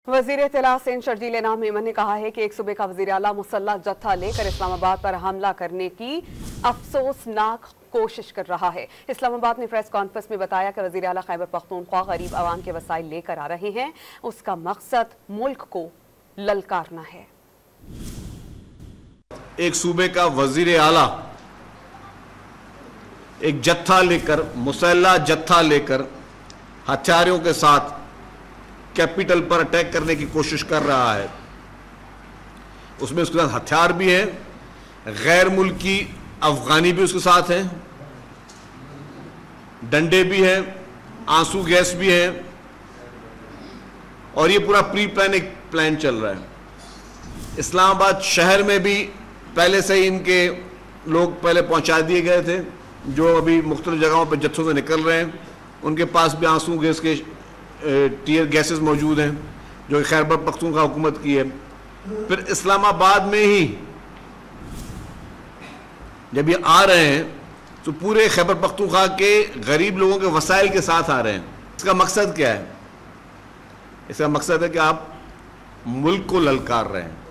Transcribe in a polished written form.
वज़ीर इत्तला सिंध शर्जील इनाम मेमन ने कहा है कि एक सूबे का वज़ीर आला मुसल्लह जत्था लेकर इस्लामाबाद पर हमला करने की अफसोसनाक कोशिश कर रहा है। इस्लामाबाद में प्रेस कॉन्फ्रेंस में बताया कि वज़ीर आला खैबर पख्तूनख्वा गरीब आवाम के वसाइल लेकर आ रहे हैं, उसका मकसद मुल्क को ललकारना है। एक सूबे का वज़ीर आला एक जत्था लेकर, मुसल्लह जत्था लेकर हथियारों के साथ कैपिटल पर अटैक करने की कोशिश कर रहा है। उसमें उसके साथ हथियार भी हैं, गैर मुल्की अफगानी भी उसके साथ हैं, डंडे भी हैं, आंसू गैस भी हैं, और ये पूरा प्री प्लान एक प्लान चल रहा है। इस्लामाबाद शहर में भी पहले से ही इनके लोग पहले पहुंचा दिए गए थे, जो अभी मुख्तलिफ जगहों पर जत्थों से निकल रहे हैं। उनके पास भी आंसू गैस के टीयर गैसेस मौजूद हैं, जो खैबर पख्तूनख्वा हुकूमत की है। फिर इस्लामाबाद में ही जब ये आ रहे हैं तो पूरे खैबर पख्तूनख्वा के गरीब लोगों के वसाइल के साथ आ रहे हैं। इसका मकसद क्या है? इसका मकसद है कि आप मुल्क को ललकार रहे हैं।